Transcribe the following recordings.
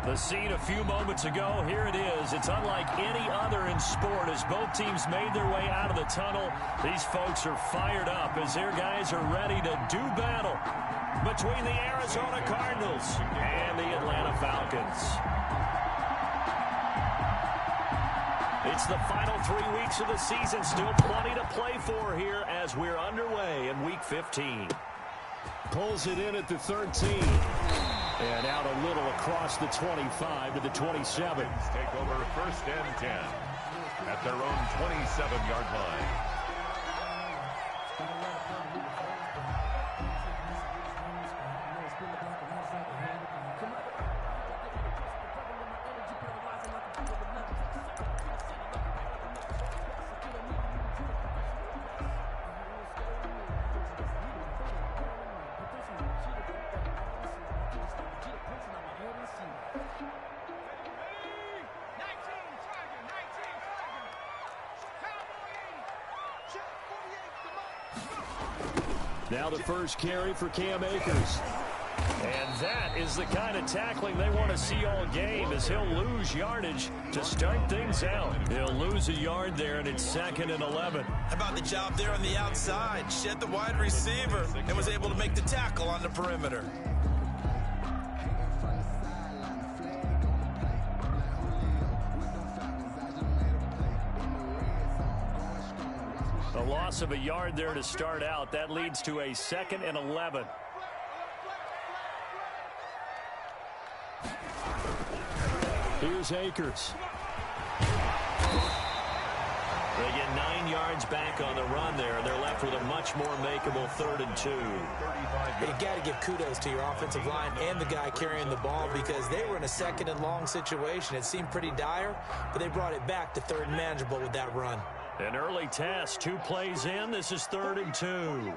The scene a few moments ago, here it is. It's unlike any other in sport as both teams made their way out of the tunnel. These folks are fired up as their guys are ready to do battle between the Arizona Cardinals and the Atlanta Falcons. It's the final 3 weeks of the season. Still plenty to play for here as we're underway in Week 15. Pulls it in at the 13. And out a little across the 25 to the 27. Take over 1st and 10 at their own 27-yard line. Now the first carry for Cam Akers. And that is the kind of tackling they want to see all game as he'll lose yardage to start things out. He'll lose a yard there, and it's 2nd and 11. How about the job there on the outside? Shed the wide receiver and was able to make the tackle on the perimeter. A loss of a yard there to start out. That leads to a 2nd and 11. Here's Akers. They get 9 yards back on the run there. They're left with a much more makeable 3rd and 2. You got to give kudos to your offensive line and the guy carrying the ball because they were in a 2nd and long situation. It seemed pretty dire, but they brought it back to 3rd and manageable with that run. An early test, 2 plays in. This is 3rd and 2.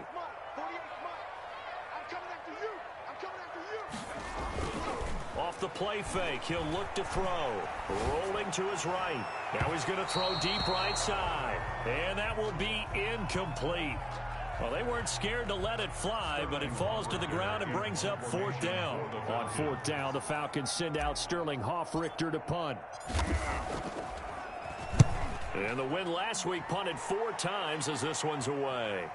Off the play fake, he'll look to throw. Rolling to his right. Now he's going to throw deep right side. And that will be incomplete. Well, they weren't scared to let it fly, but it falls to the ground and brings up 4th down. On 4th down, the Falcons send out Sterling Hoffrichter to punt. And the win last week punted 4 times as this one's away.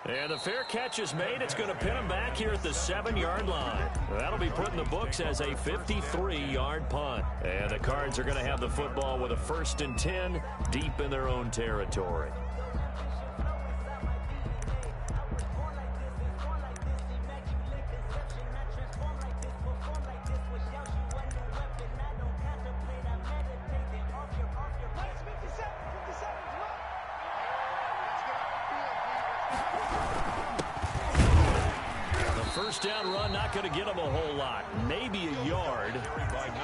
And the fair catch is made. It's going to pin him back here at the 7-yard line. That'll be put in the books as a 53-yard punt. And the Cards are going to have the football with a 1st and 10 deep in their own territory. First down run, not going to get him a whole lot. Maybe a yard.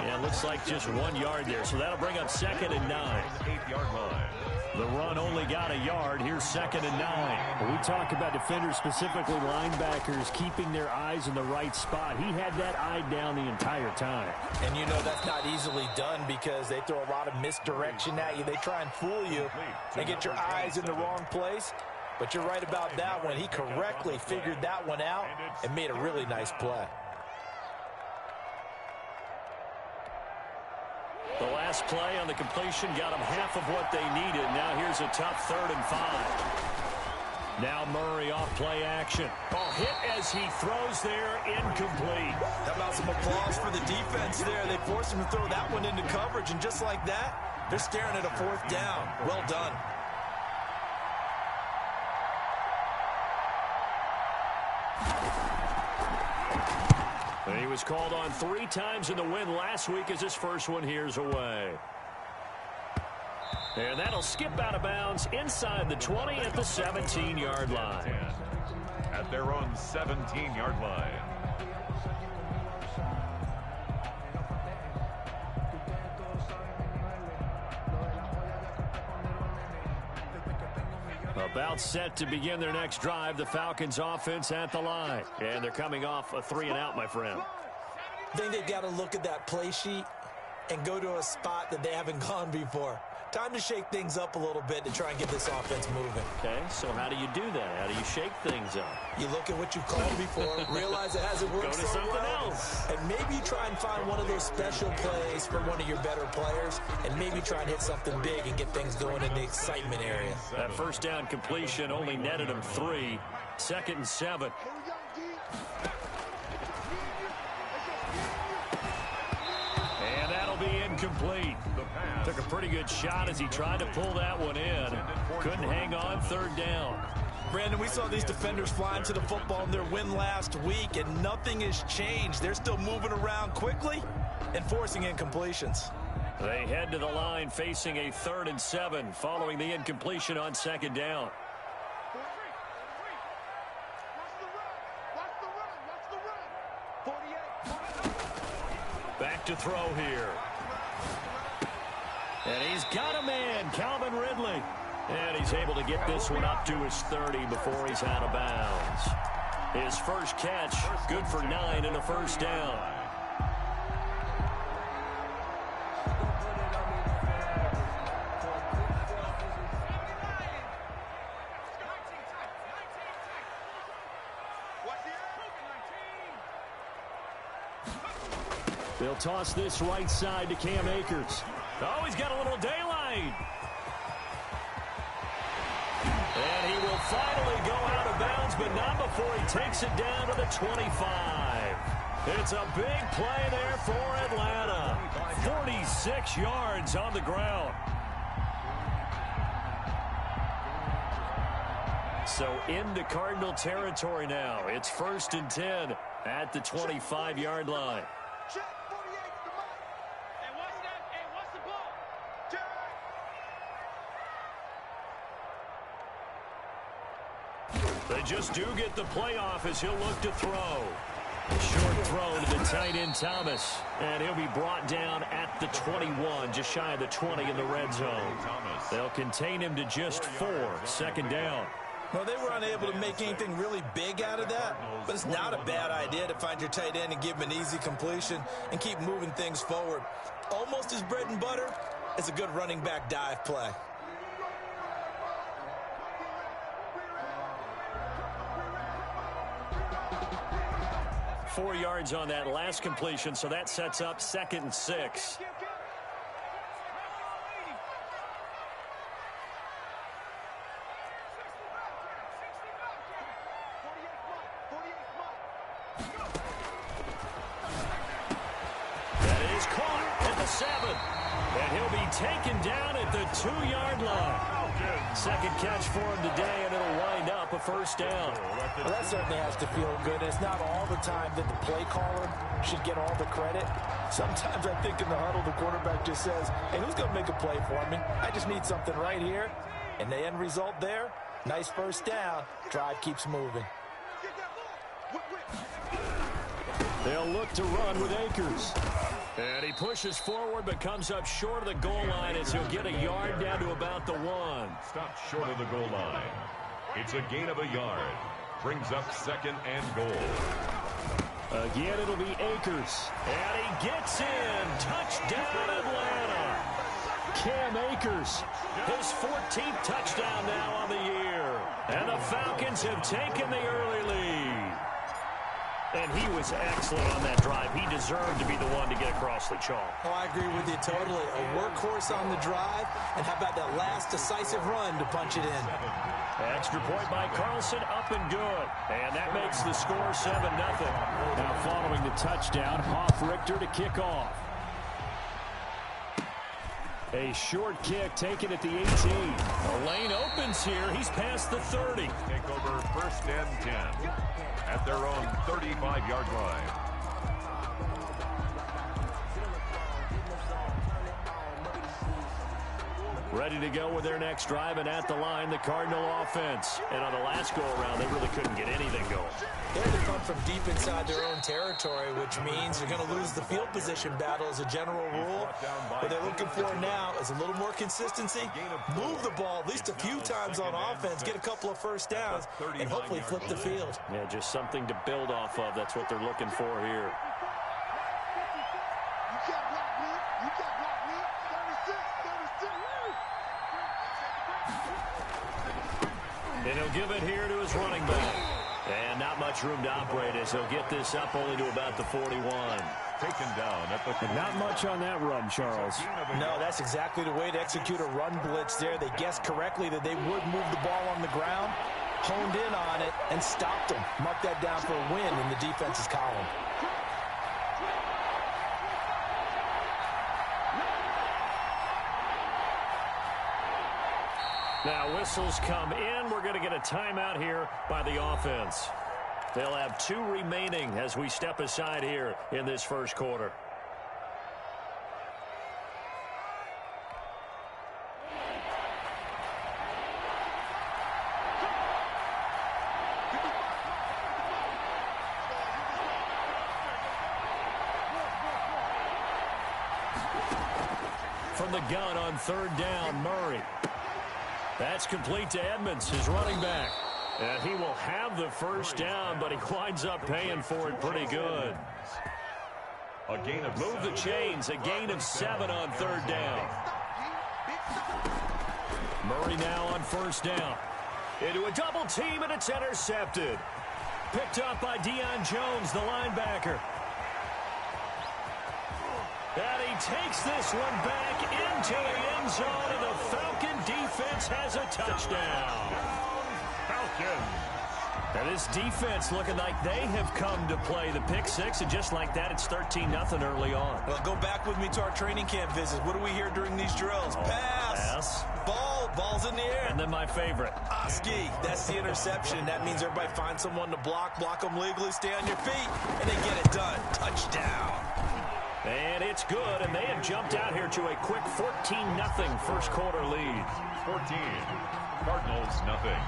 Yeah, looks like just 1 yard there. So that'll bring up 2nd and 9. 8-yard line. The run only got a yard. Here's 2nd and 9. When we talk about defenders, specifically linebackers, keeping their eyes in the right spot. He had that eye down the entire time. And you know that's not easily done because they throw a lot of misdirection at you. They try and fool you and get your eyes in the wrong place. But you're right about that one. He correctly figured that one out and made a really nice play. The last play on the completion got them half of what they needed. Now here's a tough 3rd and 5. Now Murray off play action. Ball hit as he throws there, incomplete. How about some applause for the defense there? They forced him to throw that one into coverage, and just like that, they're staring at a 4th down. Well done. And he was called on 3 times in the win last week as his first one here's away. And that'll skip out of bounds inside the 20 at the 17-yard line. At their own 17-yard line. About set to begin their next drive, the Falcons offense at the line. And they're coming off a 3-and-out, my friend. I think they've got to look at that play sheet and go to a spot that they haven't gone before. Time to shake things up a little bit to try and get this offense moving. Okay, so how do you do that? How do you shake things up? You look at what you've called before, realize it hasn't worked Go to so something well, else. and maybe you try and find one of those special plays for one of your better players, and maybe try and hit something big and get things going in the excitement area. That first down completion only netted him 3. 2nd and 7. And that'll be incomplete. Took a pretty good shot as he tried to pull that one in. Couldn't hang on 3rd down. Brandon, we saw these defenders flying to the football in their win last week, and nothing has changed. They're still moving around quickly and forcing incompletions. They head to the line facing a 3rd and 7 following the incompletion on 2nd down. Back to throw here. And he's got a man, Calvin Ridley. And he's able to get this one up to his 30 before he's out of bounds. His first catch, good for 9 and a first down. They'll toss this right side to Cam Akers. Oh, he's got a little daylight. And he will finally go out of bounds, but not before he takes it down to the 25. It's a big play there for Atlanta. 46 yards on the ground. So into Cardinal territory now. It's 1st and 10 at the 25-yard line. They just do get the playoff as he'll look to throw. Short throw to the tight end Thomas. And he'll be brought down at the 21, just shy of the 20 in the red zone. They'll contain him to just 4, 2nd down. Well, they were unable to make anything really big out of that, but it's not a bad idea to find your tight end and give him an easy completion and keep moving things forward. Almost as bread and butter as a good running back dive play. Four yards on that last completion, so that sets up 2nd and 6. That is caught at the 7. And he'll be taken down at the 2-yard line. Second catch for him today, and it'll wind up a first down. Well, that certainly has to feel good. It's not all the time that the play caller should get all the credit. Sometimes I think in the huddle, the quarterback just says, hey, who's going to make a play for me? I just need something right here. And the end result there, nice first down. Drive keeps moving. They'll look to run with Akers. And he pushes forward but comes up short of the goal line as he'll get a yard down to about the 1. Stopped short of the goal line. It's a gain of a yard. Brings up 2nd and goal. Again, it'll be Akers. And he gets in. Touchdown, Atlanta. Cam Akers. His 14th touchdown now on the year. And the Falcons have taken the early lead. And he was excellent on that drive. He deserved to be the one to get across the chalk. Oh, I agree with you totally. A workhorse on the drive. And how about that last decisive run to punch it in? Extra point by Carlson, up and good. And that makes the score 7-0. Now following the touchdown, Hoff-Richter to kick off. A short kick taken at the 18. The lane opens here. He's past the 30. Take over 1st and 10 at their own 35-yard line. Ready to go with their next drive, and at the line, the Cardinal offense. And on the last go-around, they really couldn't get anything going. They had to come from deep inside their own territory, which means they're going to lose the field position battle as a general rule. What they're looking for now is a little more consistency, move the ball at least a few times on offense, get a couple of first downs, and hopefully flip the field. Yeah, just something to build off of. That's what they're looking for here. And he'll give it here to his running back. And not much room to operate as he'll get this up only to about the 41. Taken down at the... Not much on that run, Charles. No, that's exactly the way to execute a run blitz there. They guessed correctly that they would move the ball on the ground, honed in on it, and stopped them. Mark that down for a win in the defense's column. Now whistles come in. We're going to get a timeout here by the offense. They'll have 2 remaining as we step aside here in this first quarter. From the gun on 3rd down, Murray. That's complete to Edmonds, his running back. And he will have the first down, but he winds up paying for it pretty good. A gain of Move the chains, a gain of 7 on 3rd down. Murray now on 1st down. Into a double team, and it's intercepted. Picked up by Deion Jones, the linebacker. And he takes this one back into the end zone, and the Falcon defense has a touchdown. Falcons. And this defense looking like they have come to play the pick six, and just like that, it's 13-0 early on. Well, go back with me to our training camp visits. What do we hear during these drills? Pass. Ball's in the air. And then my favorite. Ski. That's the interception. That means everybody finds someone to block them legally, stay on your feet, and they get it done. Touchdown. And it's good, and they have jumped out here to a quick 14-0 first quarter lead. 14. Cardinals, nothing.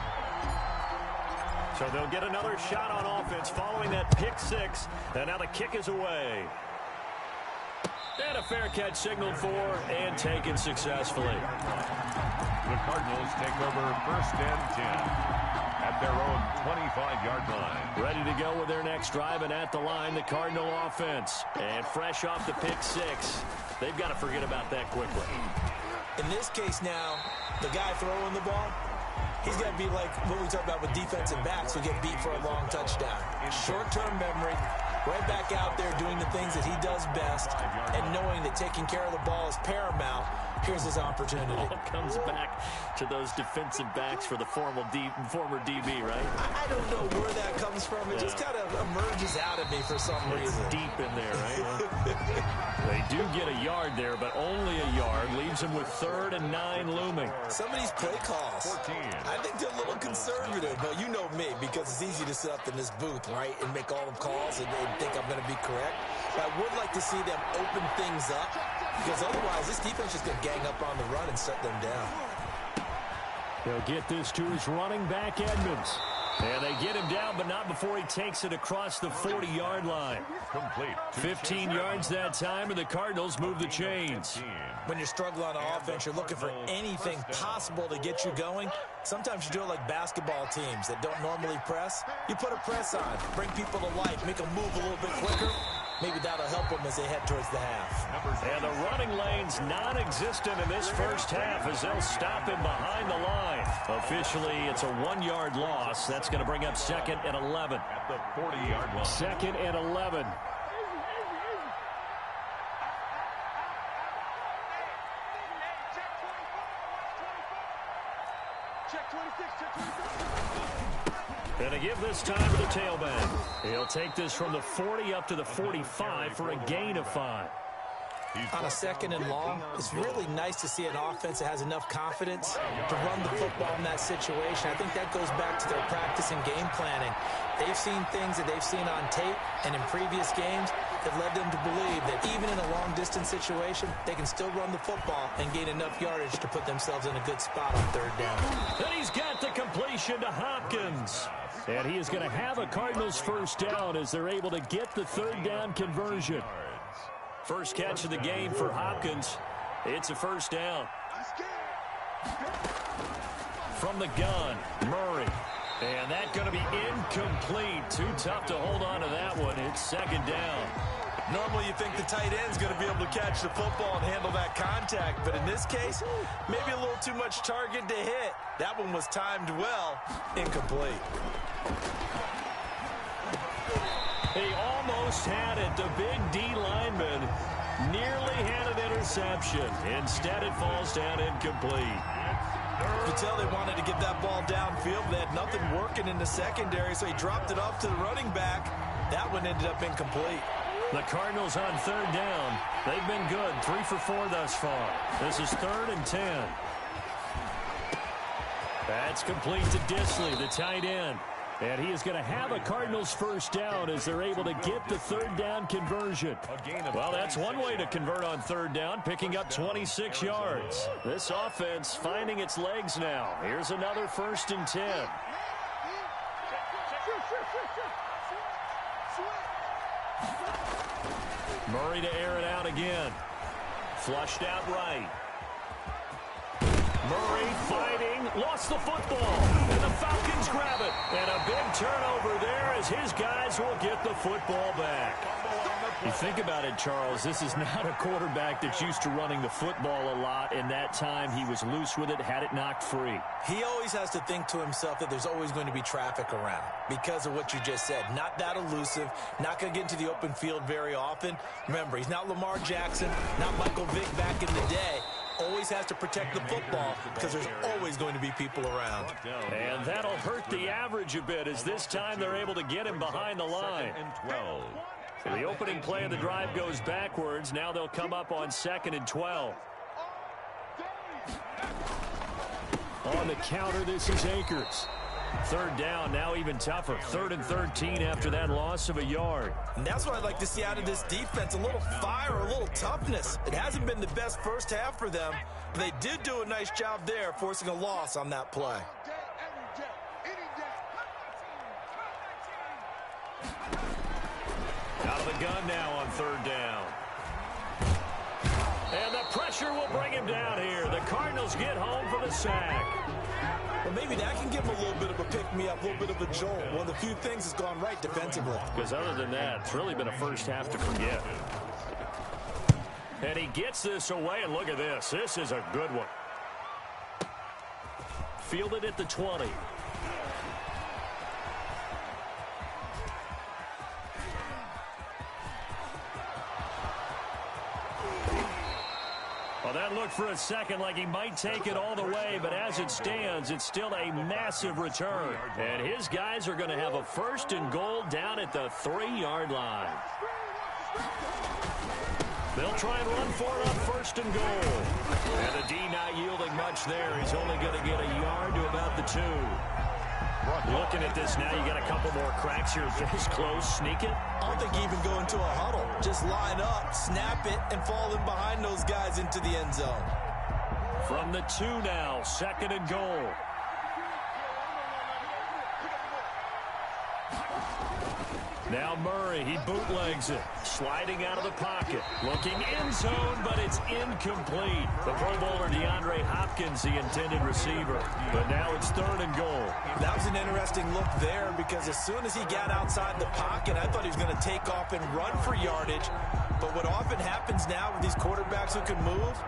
So they'll get another shot on offense following that pick six, and now the kick is away. And a fair catch signaled for and taken successfully. The Cardinals take over 1st and 10 at their own 25-yard line. Ready to go with their next drive, and at the line, the Cardinal offense. And fresh off the pick six, they've got to forget about that quickly. In this case now, the guy throwing the ball, he's got to be like what we talk about with defensive backs who get beat for a long touchdown. Short-term memory, right back out there doing the things that he does best, and knowing that taking care of the ball is paramount. Here's his opportunity. It comes back to those defensive backs for the former DB, right? I don't know where that comes from. It just kind of emerges out of me for some reason. Deep in there, right? They do get a yard there, but only a yard. Leaves them with 3rd and 9 looming. Some of these play calls, 14. I think they're a little conservative, but you know me, because it's easy to sit up in this booth, right, and make all the calls and think I'm going to be correct. But I would like to see them open things up, because otherwise this defense is going to gang up on the run and shut them down. They'll get this to his running back, Edmonds. And they get him down, but not before he takes it across the 40-yard line. Complete. 15 yards that time, and the Cardinals move the chains. When you're struggling on offense, you're looking for anything possible to get you going. Sometimes you do it like basketball teams that don't normally press. You put a press on, bring people to life, make them move a little bit quicker. Maybe that'll help them as they head towards the half. And the running lane's non-existent in this first half as they'll stop him behind the line. Officially, it's a 1-yard loss. That's going to bring up 2nd and 11. At the 40-yard line. 2nd and 11. And to give this time to the tailback. He'll take this from the 40 up to the 45 for a gain of 5. On a 2nd and long, it's really nice to see an offense that has enough confidence to run the football in that situation. I think that goes back to their practice and game planning. They've seen things that they've seen on tape and in previous games that led them to believe that even in a long-distance situation, they can still run the football and gain enough yardage to put themselves in a good spot on 3rd down. And he's got the completion to Hopkins. And he is going to have a Cardinals first down as they're able to get the 3rd down conversion. First catch of the game for Hopkins. It's a first down. From the gun, Murray. And that's going to be incomplete. Too tough to hold on to that one. It's 2nd down. Normally you think the tight end's going to be able to catch the football and handle that contact, but in this case, maybe a little too much target to hit. That one was timed well, incomplete. He almost had it. The big D lineman nearly had an interception. Instead, it falls down incomplete. You could tell they wanted to get that ball downfield. They had nothing working in the secondary, so he dropped it off to the running back. That one ended up incomplete. The Cardinals on third down. They've been good, 3 for 4 thus far. This is 3rd and 10. That's complete to Disley, the tight end. And he is going to have a Cardinals first down as they're able to get the third down conversion. Well, that's one way to convert on third down, picking up 26 yards. This offense finding its legs now. Here's another 1st and 10. Murray to air it out again. Flushed out right. Murray fighting, lost the football, and the Falcons grab it. And a big turnover there as his guys will get the football back. You think about it, Charles, this is not a quarterback that's used to running the football a lot, and that time he was loose with it, had it knocked free. He always has to think to himself that there's always going to be traffic around because of what you just said. Not that elusive, not going to get into the open field very often. Remember, he's not Lamar Jackson, not Michael Vick back in the day. Always has to protect the football because there's always going to be people around. And that'll hurt the average a bit as this time they're able to get him behind the line. So the opening play of the drive goes backwards. Now they'll come up on 2nd and 12. On the counter, this is Akers. Third down, now even tougher. 3rd and 13 after that loss of a yard. And that's what I'd like to see out of this defense, a little fire, a little toughness. It hasn't been the best first half for them, but they did do a nice job there, forcing a loss on that play. Out of the gun now on 3rd down. And the pressure will bring him down here. The Cardinals get home for the sack. Well, maybe that can give him a little bit of a pick-me-up, a little bit of a jolt. One of the few things that's gone right defensively. Because other than that, it's really been a first half to forget. And he gets this away, and look at this. This is a good one. Fielded at the 20. Well, that looked for a second like he might take it all the way, but as it stands, it's still a massive return. And his guys are going to have a 1st and goal down at the 3-yard line. They'll try and run for it on 1st and goal. And the D not yielding much there. He's only going to get a yard to about the 2. Looking at this now, you got a couple more cracks here. This close, sneak it. I don't think you even go into a huddle. Just line up, snap it, and fall in behind those guys into the end zone. From the 2 now, 2nd and goal. Now Murray, he bootlegs it. Sliding out of the pocket. Looking end zone, but it's incomplete. The Pro Bowler DeAndre Hopkins, the intended receiver. But now it's 3rd and goal. That was an interesting look there because as soon as he got outside the pocket, I thought he was going to take off and run for yardage. But what often happens now with these quarterbacks who can move,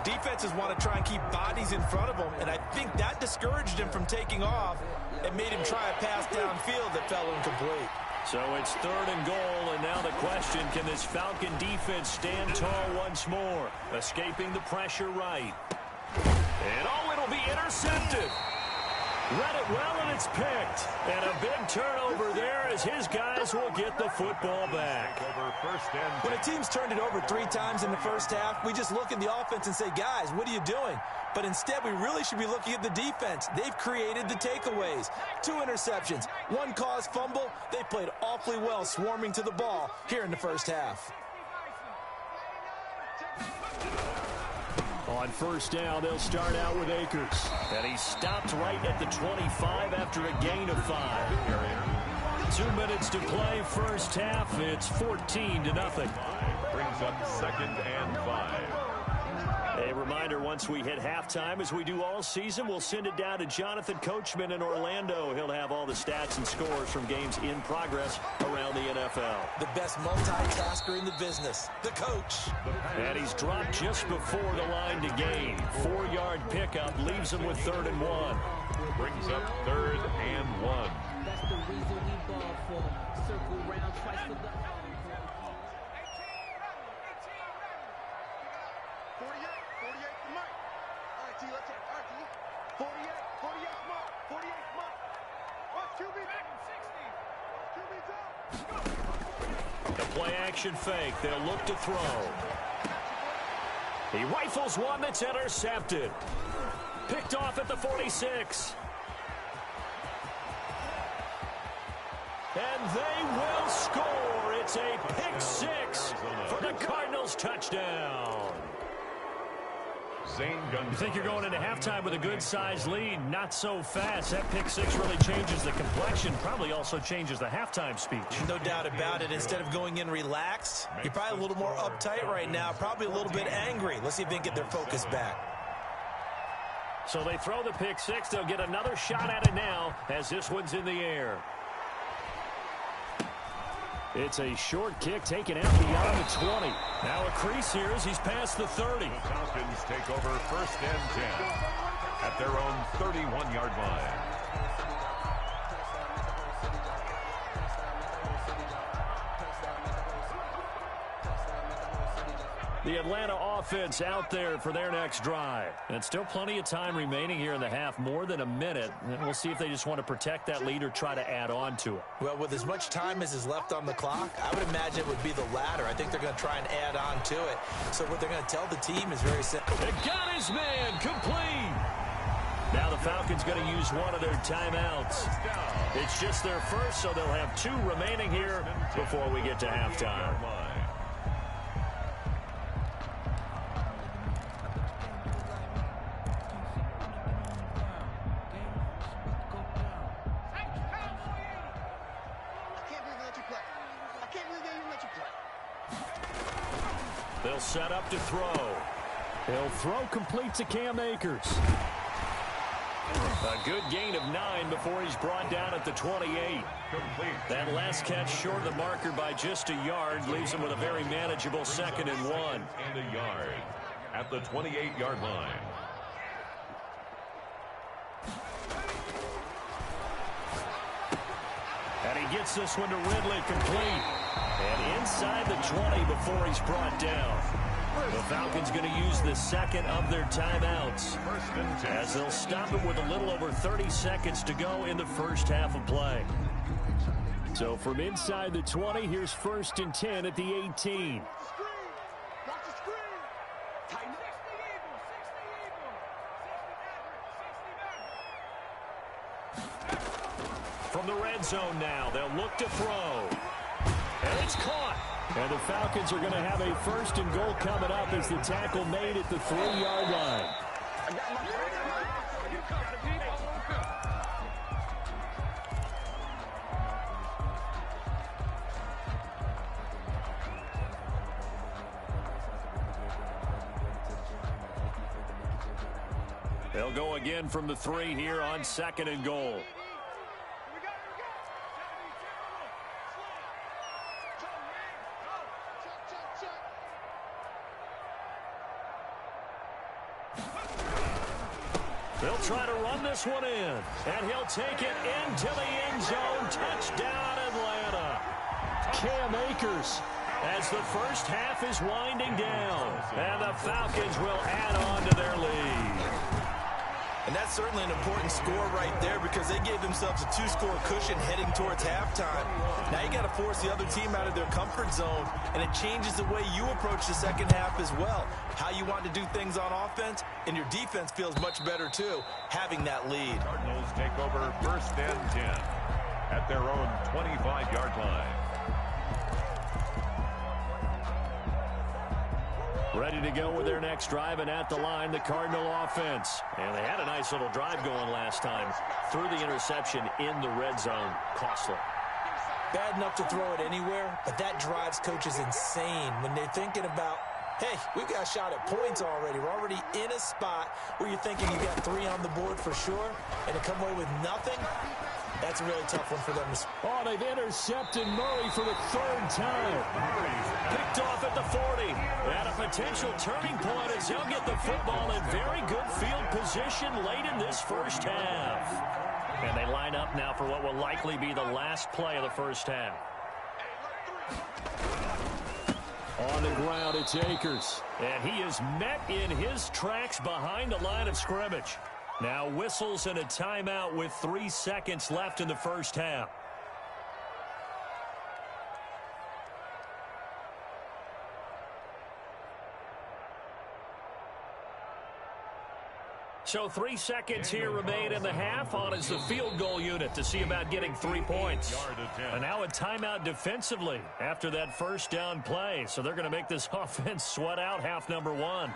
defenses want to try and keep bodies in front of them. And I think that discouraged him from taking off and made him try a pass downfield that fell incomplete. So it's 3rd and goal, and now the question, can this Falcon defense stand tall once more? Escaping the pressure right. And oh, it'll be intercepted. Read it well, and it's picked. And a big turnover there as his guys will get the football back. When a team's turned it over 3 times in the first half, we just look at the offense and say, guys, what are you doing? But instead, we really should be looking at the defense. They've created the takeaways. 2 interceptions, 1 caused fumble. They played awfully well swarming to the ball here in the first half. On 1st down, they'll start out with Akers. And he stopped right at the 25 after a gain of 5. 2 minutes to play first half. It's 14-0. Brings up 2nd and 5. A reminder, once we hit halftime, as we do all season, we'll send it down to Jonathan Coachman in Orlando. He'll have all the stats and scores from games in progress around the NFL. The best multitasker in the business, the coach. And he's dropped just before the line to gain. 4-yard pickup leaves him with 3rd and 1. Brings up 3rd and 1. That's the reason we ball for. Circle round twice for the 48 for Mike. All right, T, let's check. All right, T. 48 smart. 48 smart. Watch QB back in 60. QB's up. The play action fake. They'll look to throw. He rifles one that's intercepted. Picked off at the 46. And they will score. It's a pick 6 for the Cardinals touchdown. You think you're going into halftime with a good-sized lead? Not so fast. That pick 6 really changes the complexion, probably also changes the halftime speech. No doubt about it. Instead of going in relaxed, you're probably a little more uptight right now, probably a little bit angry. Let's see if they can get their focus back. So they throw the pick 6. They'll get another shot at it now as this one's in the air. It's a short kick taken out beyond the 20. Now a crease here as he's past the 30. The Falcons take over 1st and 10 at their own 31-yard line. The Atlanta offense out there for their next drive. And still plenty of time remaining here in the half, more than a minute. And we'll see if they just want to protect that lead or try to add on to it. Well, with as much time as is left on the clock, I would imagine it would be the latter. I think they're going to try and add on to it. So what they're going to tell the team is very simple. They got his man complete. Now the Falcons going to use one of their timeouts. It's just their first, so they'll have 2 remaining here before we get to halftime. They'll set up to throw. He'll throw complete to Cam Akers. A good gain of 9 before he's brought down at the 28. Complete. That last catch short of the marker by just a yard leaves him with a very manageable 2nd and 1. And a yard at the 28-yard line. And he gets this one to Ridley complete. And inside the 20 before he's brought down. The Falcons going to use the 2nd of their timeouts as they'll stop it with a little over 30 seconds to go in the first half of play. So from inside the 20, here's 1st and 10 at the 18. From the red zone now, they'll look to throw. And it's caught. And the Falcons are going to have a 1st and goal coming up as the tackle made at the 3-yard line. They'll go again from the 3 here on 2nd and goal. They'll try to run this one in, and he'll take it into the end zone. Touchdown, Atlanta. Cam Akers as the first half is winding down, and the Falcons will add on to their lead. And that's certainly an important score right there because they gave themselves a 2-score cushion heading towards halftime. Now you got to force the other team out of their comfort zone, and it changes the way you approach the second half as well. How you want to do things on offense, and your defense feels much better too, having that lead. Cardinals take over 1st and 10 at their own 25-yard line. Ready to go with their next drive, and at the line, the Cardinal offense. And they had a nice little drive going last time. Threw the interception in the red zone. Costly. Bad enough to throw it anywhere, but that drives coaches insane when they're thinking about Hey, we've got a shot at points already. We're already in a spot where you're thinking you got 3 on the board for sure, and to come away with nothing, that's a really tough one for them. Oh, they've intercepted Murray for the 3rd time. Picked off at the 40. And a potential turning point as he'll get the football in very good field position late in this first half. And they line up now for what will likely be the last play of the first half. On the ground, it's Akers. And he is met in his tracks behind the line of scrimmage. Now whistles and a timeout with 3 seconds left in the first half. So 3 seconds here remain in the half. On is the field goal unit to see about getting 3 points. And now a timeout defensively after that first down play. So they're going to make this offense sweat out half number 1.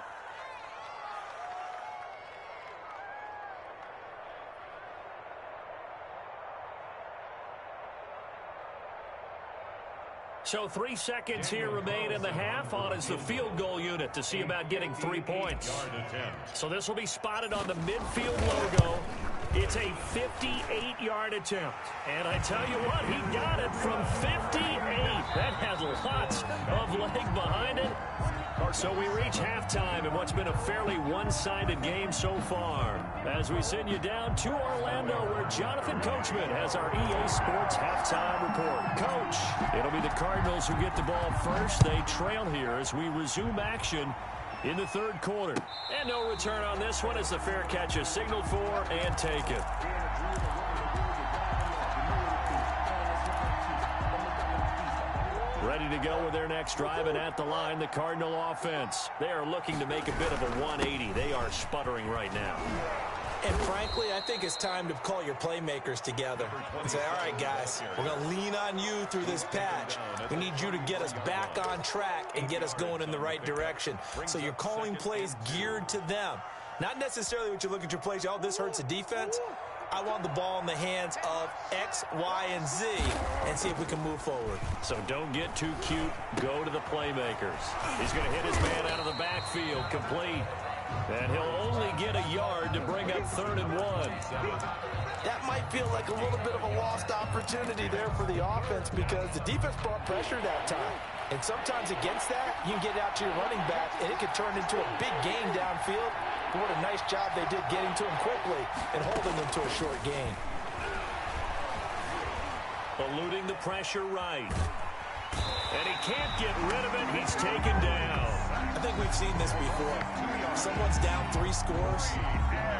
So 3 seconds here remain in the half. On is the field goal unit to see about getting 3 points. So this will be spotted on the midfield logo. It's a 58-yard attempt. And I tell you what, he got it from 58. That had lots of leg behind it. So we reach halftime in what's been a fairly one-sided game so far. As we send you down to Orlando, where Jonathan Coachman has our EA Sports halftime report. Coach, it'll be the Cardinals who get the ball first. They trail here as we resume action in the 3rd quarter. And no return on this one as the fair catch is signaled for and taken. Ready to go with their next drive, and at the line, the Cardinal offense. They are looking to make a bit of a 180. They are sputtering right now. And frankly, I think it's time to call your playmakers together and say, all right, guys, we're going to lean on you through this patch. We need you to get us back on track and get us going in the right direction. So you're calling plays geared to them. Not necessarily what you look at your plays, oh, this hurts the defense. I want the ball in the hands of X, Y, and Z and see if we can move forward. So don't get too cute. Go to the playmakers. He's going to hit his man out of the backfield. Complete. And he'll only get a yard to bring up 3rd and 1. That might feel like a little bit of a lost opportunity there for the offense because the defense brought pressure that time. And sometimes against that, you can get out to your running back, and it can turn into a big gain downfield. But what a nice job they did getting to him quickly and holding him to a short gain. Eluding the pressure right. And he can't get rid of it. He's taken down. I think we've seen this before. Someone's down 3 scores.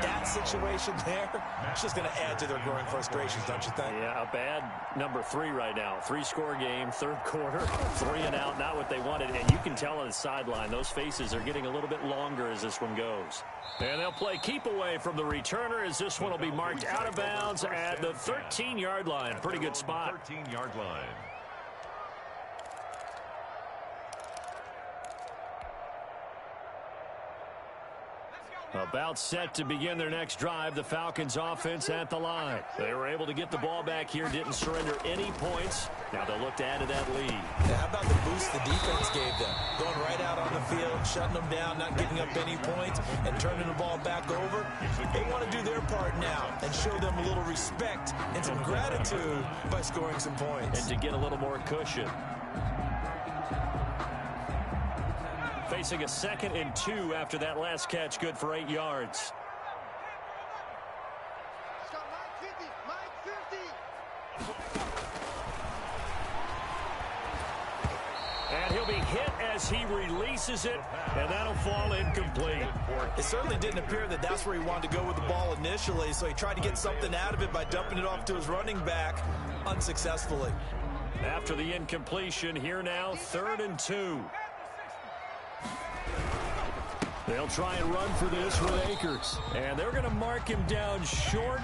That situation there, it's just going to add to their growing frustrations, don't you think? Yeah, a bad number 3 right now. 3-score game, 3rd quarter, 3 and out, not what they wanted. And you can tell on the sideline, those faces are getting a little bit longer as this one goes. And they'll play keep away from the returner as this one will be marked out of bounds at the 13-yard line. Pretty good spot. 13-yard line. About set to begin their next drive, the Falcons offense at the line. They were able to get the ball back here, didn't surrender any points. Now they'll look to add to that lead. Yeah, how about the boost the defense gave them? Going right out on the field, shutting them down, not giving up any points, and turning the ball back over. They want to do their part now and show them a little respect and some gratitude by scoring some points. And to get a little more cushion. Facing a 2nd and 2 after that last catch, good for 8 yards. And he'll be hit as he releases it, and that'll fall incomplete. It certainly didn't appear that that's where he wanted to go with the ball initially, so he tried to get something out of it by dumping it off to his running back unsuccessfully. After the incompletion, here now, 3rd and 2. They'll try and run for this with Akers. And they're going to mark him down short,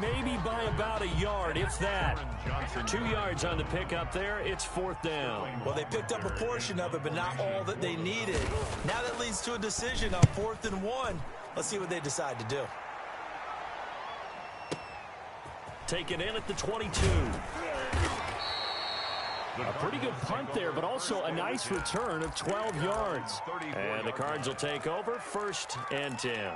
maybe by about a yard, if that. 2 yards on the pickup there. It's 4th down. Well, they picked up a portion of it, but not all that they needed. Now that leads to a decision on 4th and 1. Let's see what they decide to do. Taken in at the 22. A pretty good punt there, but also a nice return of 12 yards. And the Cards will take over 1st and 10.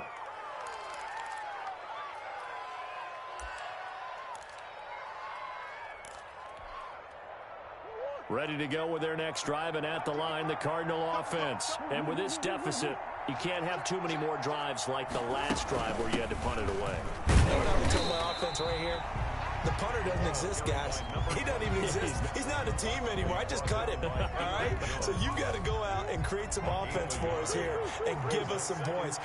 Ready to go with their next drive, and at the line, the Cardinal offense. And with this deficit, you can't have too many more drives like the last drive where you had to punt it away. You know what I would tell my offense right here? The punter doesn't exist, guys. He doesn't even exist. He's not a team anymore. I just cut him, all right? So you've got to go out and create some offense for us here and give us some points.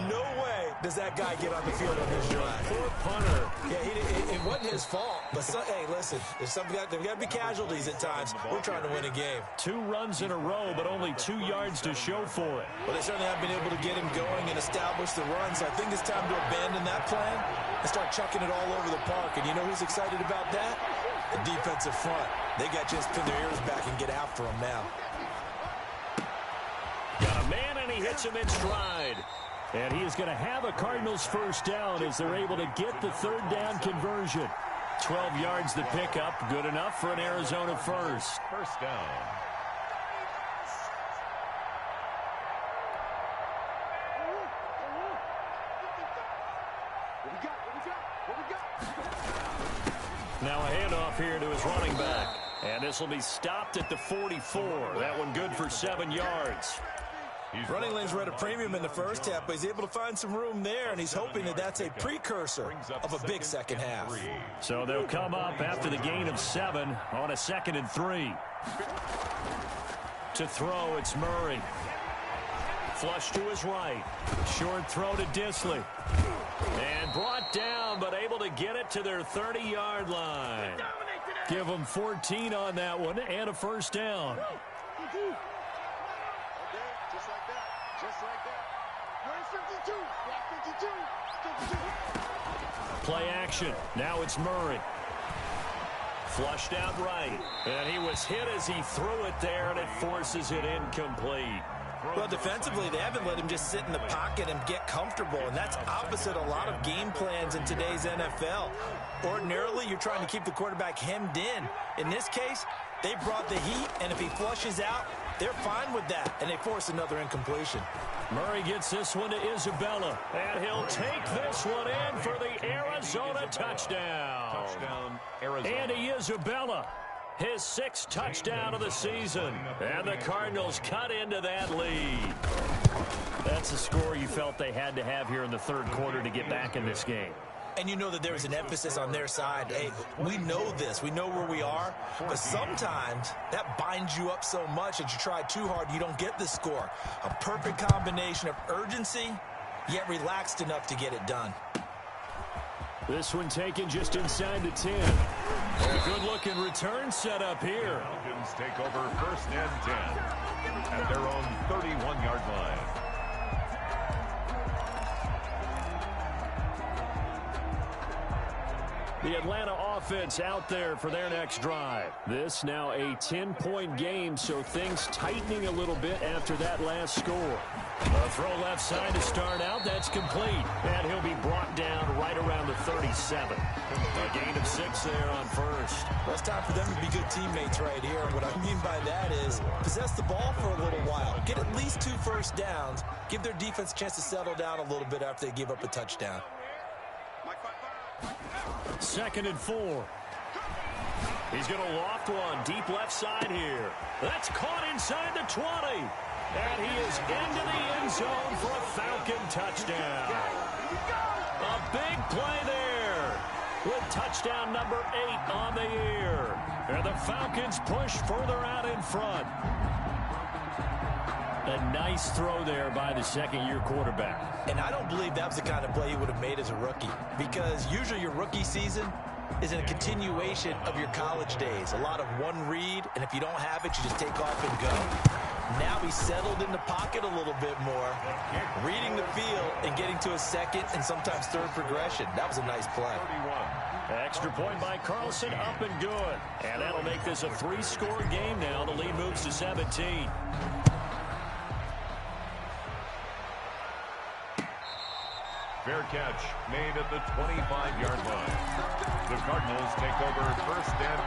No way does that guy get on the field on this drive. Poor punter. Yeah, it wasn't his fault. But, hey, listen, there's got to be casualties at times. We're trying to win a game. 2 runs in a row, but only 2 yards to show for it. Well, they certainly have been able to get him going and establish the run. So I think it's time to abandon that plan and start chucking it all over the park. And you know who's excited about that? The defensive front. They got just pin their ears back and get after him now. Got a man, and he hits him in stride. And he is going to have a Cardinals first down as they're able to get the 3rd down conversion. 12 yards to pick up. Good enough for an Arizona first. First down. Now a handoff here to his running back. And this will be stopped at the 44. That one good for 7 yards. Running lanes were at a premium in the first half, but he's able to find some room there, and he's hoping that that's a precursor of a big second half. So they'll come up after the gain of 7 on a 2nd and 3. To throw, it's Murray. Flush to his right. Short throw to Disley. And brought down, but able to get it to their 30-yard line. Give them 14 on that one and a first down. Play action. Now it's Murray. Flushed out right. And he was hit as he threw it there, and it forces it incomplete. Well, defensively, they haven't let him just sit in the pocket and get comfortable, and that's opposite a lot of game plans in today's NFL. Ordinarily, you're trying to keep the quarterback hemmed in. In this case, they brought the heat, and if he flushes out, they're fine with that, and they force another incompletion. Murray gets this one to Isabella, and he'll take this one in for the Arizona touchdown. Touchdown, Arizona. Andy Isabella, his 6th touchdown of the season, and the Cardinals cut into that lead. That's the score you felt they had to have here in the 3rd quarter to get back in this game. And you know that there's an emphasis on their side. Hey, we know this. We know where we are. But sometimes that binds you up so much that you try too hard, you don't get the score. A perfect combination of urgency, yet relaxed enough to get it done. This one taken just inside the 10. A good-looking return set up here. Falcons take over 1st and 10 at their own 31-yard line. The Atlanta offense out there for their next drive. This now a 10-point game, so things tightening a little bit after that last score. A throw left side to start out. That's complete. And he'll be brought down right around the 37. A gain of 6 there on first. Well, it's time for them to be good teammates right here. What I mean by that is possess the ball for a little while. Get at least 2 first downs. Give their defense a chance to settle down a little bit after they give up a touchdown. 2nd and 4. He's going to loft one deep left side here. That's caught inside the 20. And he is into the end zone for a Falcon touchdown. A big play there with touchdown number 8 on the year. And the Falcons push further out in front. A nice throw there by the 2nd-year quarterback. And I don't believe that was the kind of play he would have made as a rookie, because usually your rookie season is a continuation of your college days. A lot of one read, and if you don't have it, you just take off and go. Now he's settled in the pocket a little bit more, reading the field and getting to a 2nd and sometimes 3rd progression. That was a nice play. 31. Extra point by Carlson, up and good. And that'll make this a 3-score game now. The lead moves to 17. Fair catch made at the 25-yard line. The Cardinals take over 1st and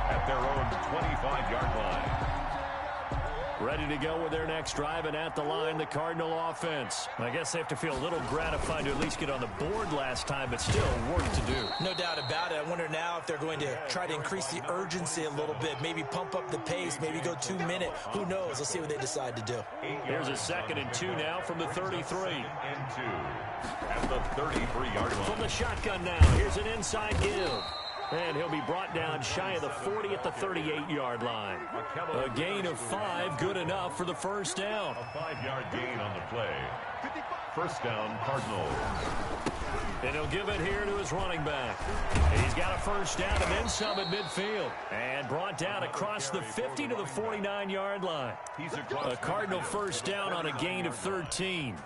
10 at their own 25-yard line. Ready to go with their next drive, and at the line, the Cardinal offense. I guess they have to feel a little gratified to at least get on the board last time, but still work to do. No doubt about it. I wonder now if they're going to try to increase the urgency a little bit, maybe pump up the pace, maybe go 2-minute. Who knows? Let's see what they decide to do. Here's a 2nd and 2 now from the 33. 2nd and 2 at the 33-yard line. From the shotgun now, here's an inside give. And he'll be brought down shy of the 40 at the 38-yard line. A gain of 5, good enough for the first down. A 5-yard gain on the play. First down, Cardinals. And he'll give it here to his running back. He's got a first down and then some at midfield. And brought down across the 50 to the 49-yard line. A Cardinal first down on a gain of 13.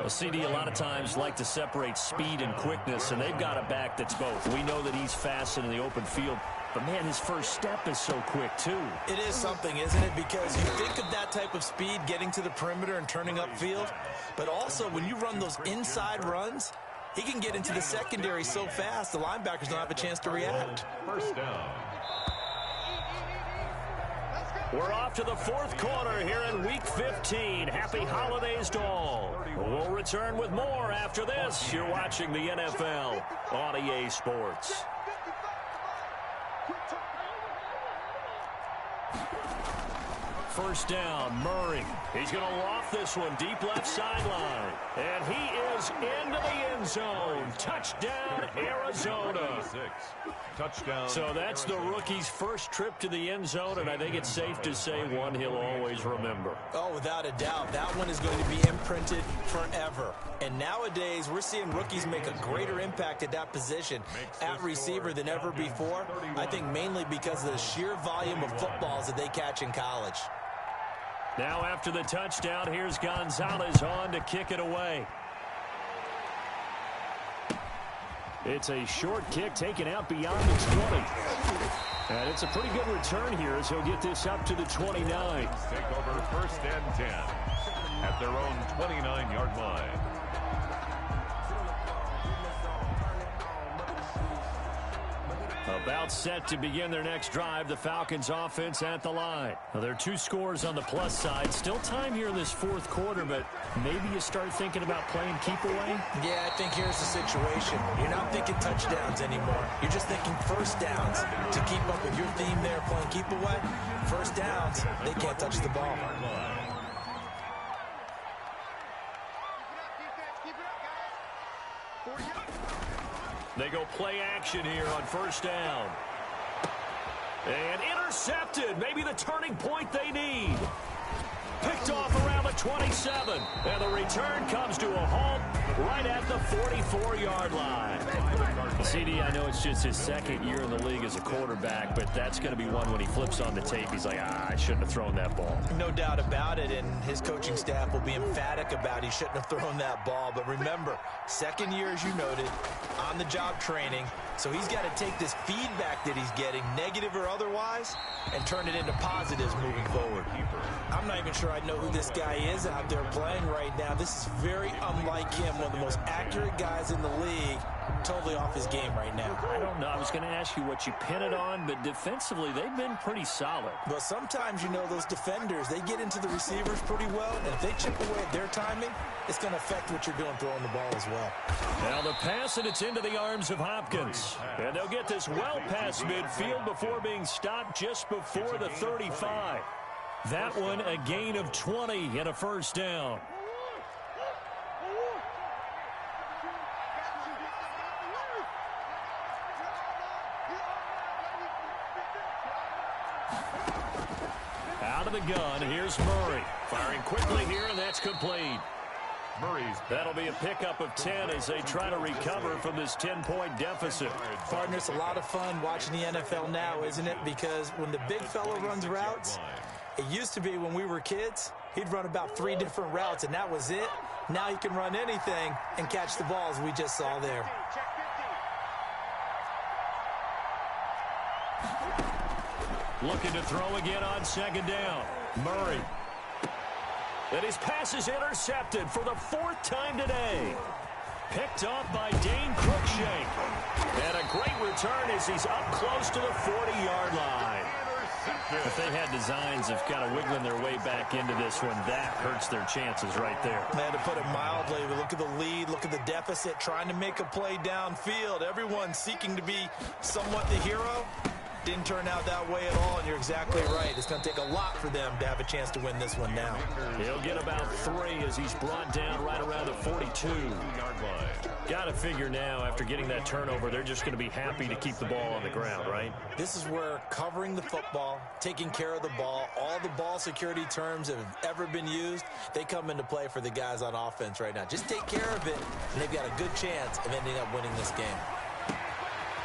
A CD a lot of times like to separate speed and quickness, and they've got a back that's both. We know that he's fast in the open field, but, man, his first step is so quick, too. It is something, isn't it? Because you think of that type of speed getting to the perimeter and turning upfield, but also when you run those inside runs, he can get into the secondary so fast the linebackers don't have a chance to react. First down. We're off to the 4th quarter here in Week 15. Happy holidays to all. We'll return with more after this. You're watching the NFL on EA Sports. First down, Murray. He's going to loft this one deep left sideline. And he is into the end zone. Touchdown, Arizona. Touchdown. So that's the rookie's first trip to the end zone, and I think it's safe to say one he'll always remember. Oh, without a doubt. That one is going to be imprinted forever. And nowadays, we're seeing rookies make a greater impact at that position at receiver than ever before. I think mainly because of the sheer volume of footballs that they catch in college. Now after the touchdown, here's Gonzalez on to kick it away. It's a short kick taken out beyond the 20. And it's a pretty good return here as he'll get this up to the 29. Take over 1st and 10 at their own 29-yard line. About set to begin their next drive, the Falcons offense at the line. Now, there are 2 scores on the plus side. Still time here in this 4th quarter, but maybe you start thinking about playing keep away? Yeah, I think here's the situation. You're not thinking touchdowns anymore. You're just thinking first downs. To keep up with your theme there, playing keep away, first downs, they can't touch the ball. They go play action here on first down. And intercepted. Maybe the turning point they need. Picked off around the 27. And the return comes to a halt right at the 44-yard line. CD, I know it's just his 2nd year in the league as a quarterback, but that's going to be one when he flips on the tape. He's like, I shouldn't have thrown that ball. No doubt about it, and his coaching staff will be emphatic about he shouldn't have thrown that ball. But remember, 2nd year, as you noted, on-the-job training. So he's got to take this feedback that he's getting, negative or otherwise, and turn it into positives moving forward. I'm not even sure I know who this guy is out there playing right now. This is very unlike him, one of the most accurate guys in the league, totally off his game right now. I don't know. I was going to ask you what you pin it on, but defensively, they've been pretty solid. Well, sometimes, you know, those defenders, they get into the receivers pretty well, and if they chip away at their timing, it's going to affect what you're doing throwing the ball as well. Now the pass, and it's into the arms of Hopkins. And they'll get this well past midfield before being stopped just before the 35. That one a gain of 20 and a first down. Out of the gun, here's Murray. Firing quickly here, and that's complete. That'll be a pickup of 10 as they try to recover from this 10-point deficit. Partner, it's a lot of fun watching the NFL now, isn't it? Because when the big fella runs routes, it used to be when we were kids, he'd run about 3 different routes, and that was it. Now he can run anything and catch the balls we just saw there. Looking to throw again on 2nd down. Murray. And his pass is intercepted for the 4th time today. Picked off by Dane Cruikshank. And a great return as he's up close to the 40-yard line. If they had designs of kind of wiggling their way back into this one, that hurts their chances right there. They had to put it mildly. But look at the lead. Look at the deficit. Trying to make a play downfield. Everyone seeking to be somewhat the hero. Didn't turn out that way at all, and you're exactly right. It's going to take a lot for them to have a chance to win this one now. He'll get about 3 as he's brought down right around the 42-yard line. Got to figure now, after getting that turnover, they're just going to be happy to keep the ball on the ground, right? This is where covering the football, taking care of the ball, all the ball security terms that have ever been used, they come into play for the guys on offense right now. Just take care of it, and they've got a good chance of ending up winning this game.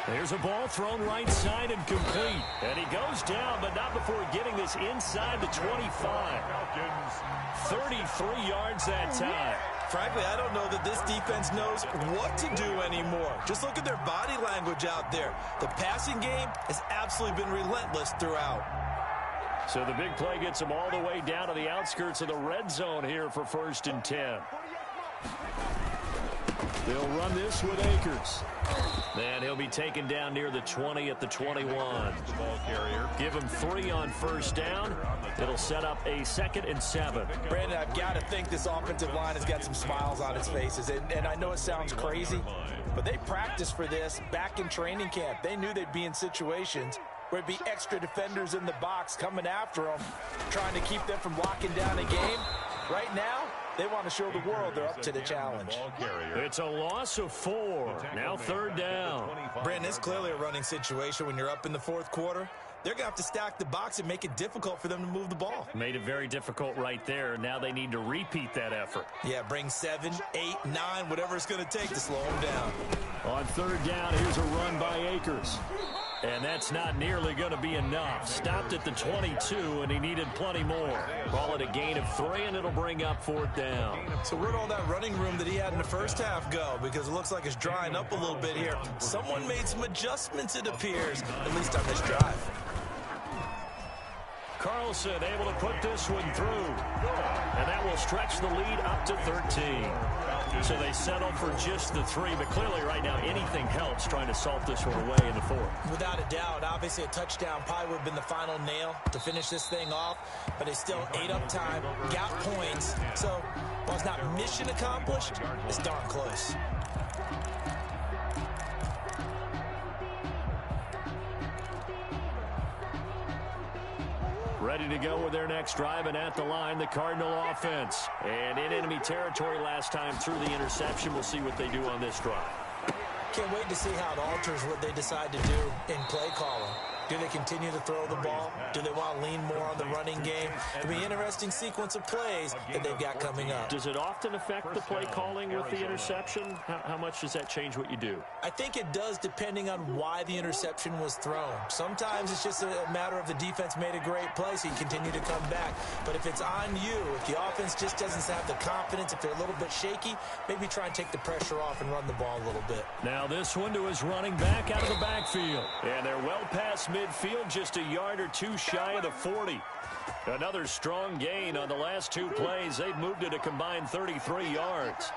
There's a ball thrown right side and complete. And he goes down, but not before getting this inside the 25. 33 yards that time. Frankly, I don't know that this defense knows what to do anymore. Just look at their body language out there. The passing game has absolutely been relentless throughout. So the big play gets them all the way down to the outskirts of the red zone here for 1st and 10. They'll run this with Akers. And he'll be taken down near the 20 at the 21. Ball carrier. Give him 3 on 1st down. It'll set up a 2nd and 7. Brandon, I've got to think this offensive line has got some smiles on its faces. And I know it sounds crazy, but they practiced for this back in training camp. They knew they'd be in situations where it'd be extra defenders in the box coming after them, trying to keep them from locking down a game. Right now, they want to show the world they're up to the challenge. It's a loss of 4. Now 3rd down. Brandon, it's clearly a running situation when you're up in the 4th quarter. They're going to have to stack the box and make it difficult for them to move the ball. Made it very difficult right there. Now they need to repeat that effort. Yeah, bring 7, 8, 9, whatever it's going to take to slow them down. On 3rd down, here's a run by Akers. And that's not nearly going to be enough. Stopped at the 22, and he needed plenty more. Call it a gain of 3, and it'll bring up 4th down. So where'd all that running room that he had in the first half go? Because it looks like it's drying up a little bit here. Someone made some adjustments, it appears, at least on this drive. Carlson able to put this one through. And that will stretch the lead up to 13. So they settle for just the 3, but clearly right now anything helps trying to salt this one away in the 4th. Without a doubt, obviously a touchdown probably would have been the final nail to finish this thing off, but they still ate up time, got points, so while it's not mission accomplished, it's darn close. Ready to go with their next drive, and at the line, the Cardinal offense. And in enemy territory last time through the interception. We'll see what they do on this drive. Can't wait to see how it alters what they decide to do in play calling. Do they continue to throw the ball? Do they want to lean more on the running game? It'll be an interesting sequence of plays that they've got coming up. Does it often affect the play calling with the interception? How much does that change what you do? I think it does depending on why the interception was thrown. Sometimes it's just a matter of the defense made a great play, so you continue to come back. But if it's on you, if the offense just doesn't have the confidence, if they're a little bit shaky, maybe try and take the pressure off and run the ball a little bit. Now this one to his running back out of the backfield. And they're well past midfield, just a yard or 2 shy of the 40. Another strong gain on the last 2 plays. They've moved it a combined 33 yards.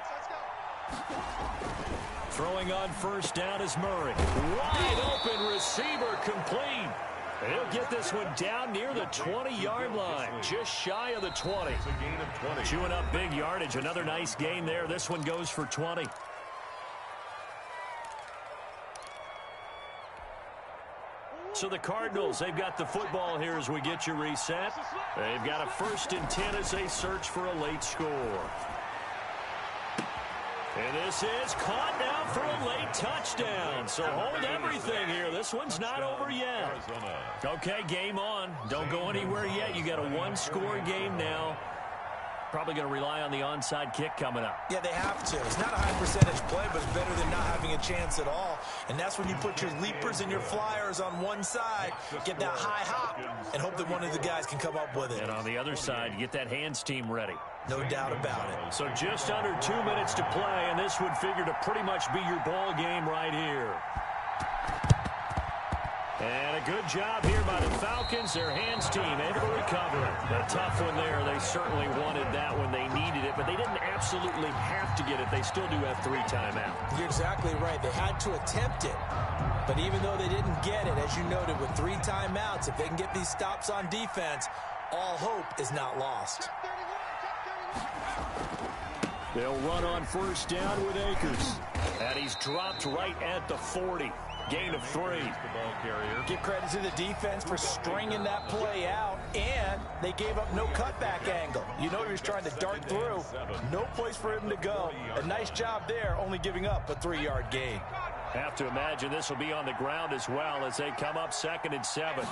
Throwing on 1st down is Murray. Wide open receiver complete. And he'll get this one down near the 20-yard line, just shy of the 20. Chewing up big yardage. Another nice gain there. This one goes for 20. So the Cardinals, they've got the football here as we get you reset. They've got a 1st and 10 as they search for a late score. And this is caught now for a late touchdown. So hold everything here. This one's not over yet. Okay, game on. Don't go anywhere yet. You got a 1-score game now. Probably going to rely on the onside kick coming up. Yeah, they have to. It's not a high percentage play, but it's better than not having a chance at all. And that's when you put your leapers and your flyers on one side, get that high hop, and hope that one of the guys can come up with it. And on the other side, get that hands team ready. No doubt about it. So just under 2 minutes to play, and this would figure to pretty much be your ball game right here. And a good job here by the Falcons. Their hands team able to recover it. A tough one there. They certainly wanted that when they needed it, but they didn't absolutely have to get it, they still do have 3 timeouts. You're exactly right. They had to attempt it. But even though they didn't get it, as you noted, with 3 timeouts, if they can get these stops on defense, all hope is not lost. They'll run on first down with Akers. And he's dropped right at the 40. Gain of 3. Give credit to the defense for stringing that play out, and they gave up no cutback angle. You know he was trying to dart through. No place for him to go. A nice job there, only giving up a 3-yard gain. Have to imagine this will be on the ground as well as they come up 2nd and 7.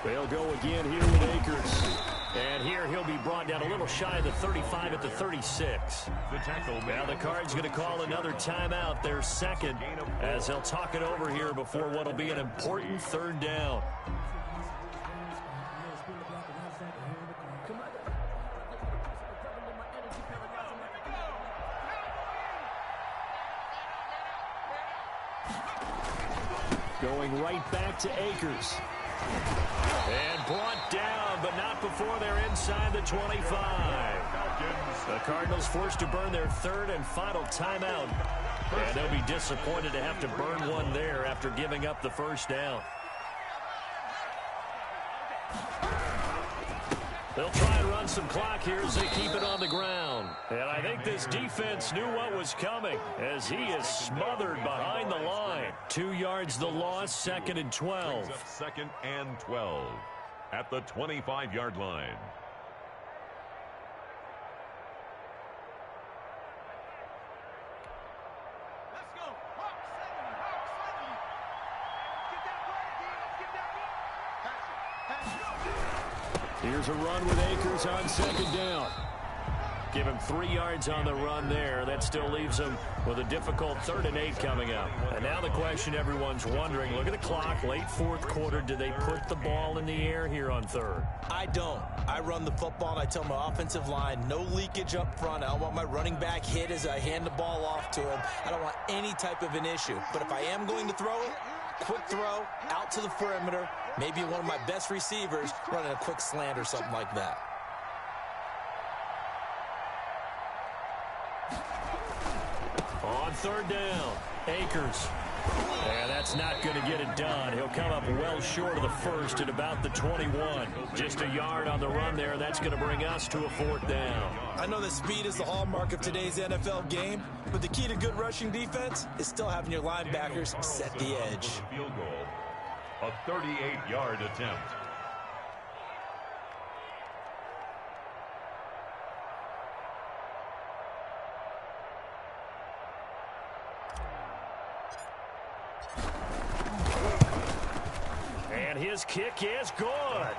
They'll go again here with Akers. And here he'll be brought down a little shy of the 35 at the 36. Now the Cards going to call another timeout, their second, as they'll talk it over here before what will be an important 3rd down. Going right back to Akers. And brought down, but not before they're inside the 25. The Cardinals forced to burn their 3rd and final timeout. And they'll be disappointed to have to burn one there after giving up the 1st down. They'll try and run some clock here as they keep it on the ground. And I think this defense knew what was coming as he is smothered behind the line. 2 yards the loss, 2nd and 12. 2nd and 12 at the 25-yard line. Here's a run with Akers on 2nd down. Give him 3 yards on the run there. That still leaves him with a difficult 3rd and 8 coming up. And now the question everyone's wondering, look at the clock, late 4th quarter. Do they put the ball in the air here on 3rd? I don't. I run the football, and I tell my offensive line, no leakage up front. I don't want my running back hit as I hand the ball off to him. I don't want any type of an issue. But if I am going to throw it, quick throw, out to the perimeter, maybe one of my best receivers running a quick slant or something like that. On 3rd down, Akers. And that's not going to get it done. He'll come up well short of the 1st at about the 21. Just a yard on the run there. That's going to bring us to a 4th down. I know that speed is the hallmark of today's NFL game, but the key to good rushing defense is still having your linebackers set the edge. Field goal, a 38-yard attempt. And his kick is good.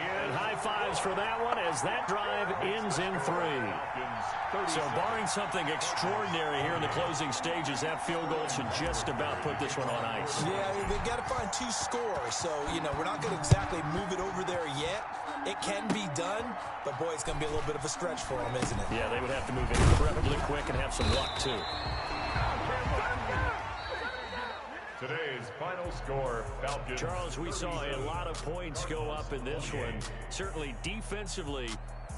And high fives for that one as that drive ends in 3. So barring something extraordinary here in the closing stages, that field goal should just about put this one on ice. Yeah, they've got to find 2 scores. So, you know, we're not going to exactly move it over there yet. It can be done, but boy, it's going to be a little bit of a stretch for them, isn't it? Yeah, they would have to move incredibly quick and have some luck, too. Today's final score, Falcons. Charles, we saw a lot of points go up in this one. Certainly defensively,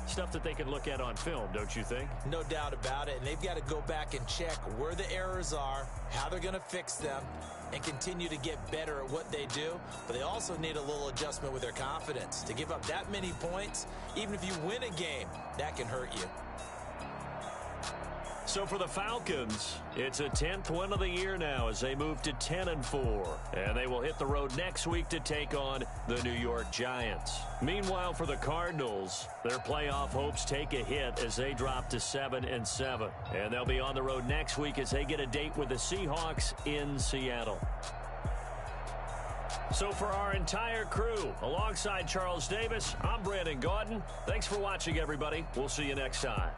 stuff that they can look at on film, don't you think? No doubt about it. And they've got to go back and check where the errors are, how they're going to fix them, and continue to get better at what they do. But they also need a little adjustment with their confidence. To give up that many points, even if you win a game, that can hurt you. So for the Falcons, it's a 10th win of the year now as they move to 10-4. And they will hit the road next week to take on the New York Giants. Meanwhile, for the Cardinals, their playoff hopes take a hit as they drop to 7-7. And they'll be on the road next week as they get a date with the Seahawks in Seattle. So for our entire crew, alongside Charles Davis, I'm Brandon Gaudin. Thanks for watching, everybody. We'll see you next time.